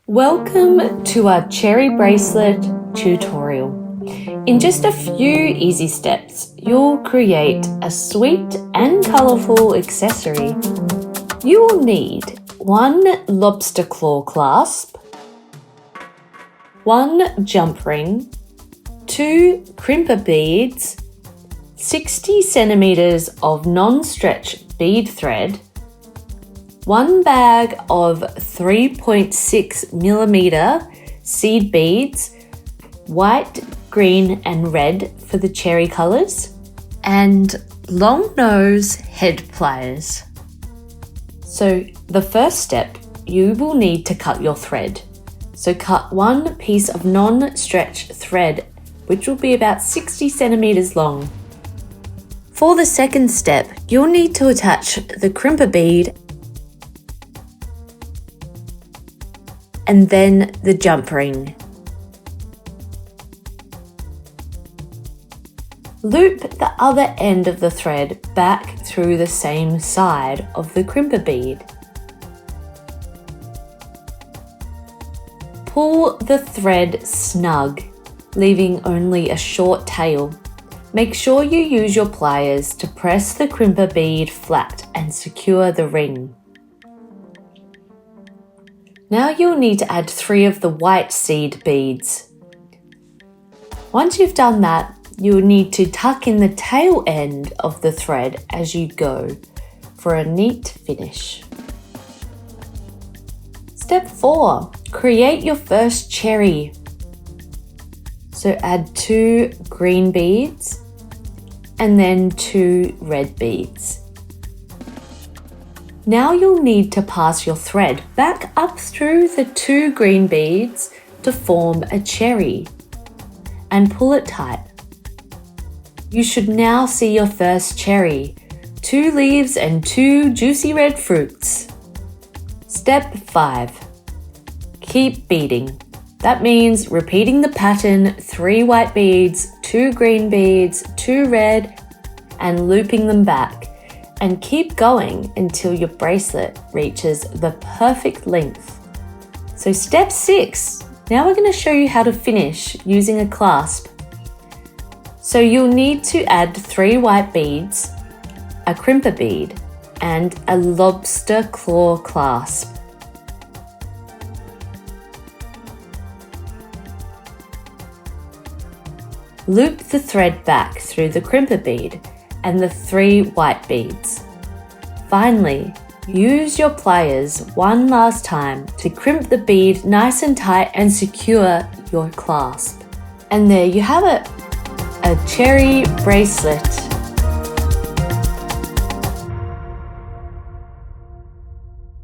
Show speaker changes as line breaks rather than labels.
Welcome to our cherry bracelet tutorial. In just a few easy steps, you'll create a sweet and colourful accessory. You will need one lobster claw clasp, one jump ring, 2 crimper beads, 60 centimeters of non-stretch bead thread, 1 bag of 3.6 millimeter seed beads, white, green and red for the cherry colours, and long nose head pliers. So the first step, you will need to cut your thread. So cut 1 piece of non-stretch thread, which will be about 60 centimeters long. For the second step, you'll need to attach the crimper bead and then the jump ring. Loop the other end of the thread back through the same side of the crimper bead. Pull the thread snug, leaving only a short tail. Make sure you use your pliers to press the crimper bead flat and secure the ring. Now you'll need to add 3 of the white seed beads. Once you've done that, you'll need to tuck in the tail end of the thread as you go for a neat finish. Step 4, create your first cherry. So add 2 green beads and then 2 red beads. Now you'll need to pass your thread back up through the 2 green beads to form a cherry and pull it tight. You should now see your first cherry, 2 leaves and 2 juicy red fruits. Step 5, keep beading. That means repeating the pattern 3 white beads, 2 green beads, 2 red, and looping them back. And keep going until your bracelet reaches the perfect length. So step 6, now we're going to show you how to finish using a clasp. So you'll need to add 3 white beads, a crimper bead, and a lobster claw clasp. Loop the thread back through the crimper bead and the 3 white beads. Finally, use your pliers one last time to crimp the bead nice and tight and secure your clasp. And there you have it, a cherry bracelet.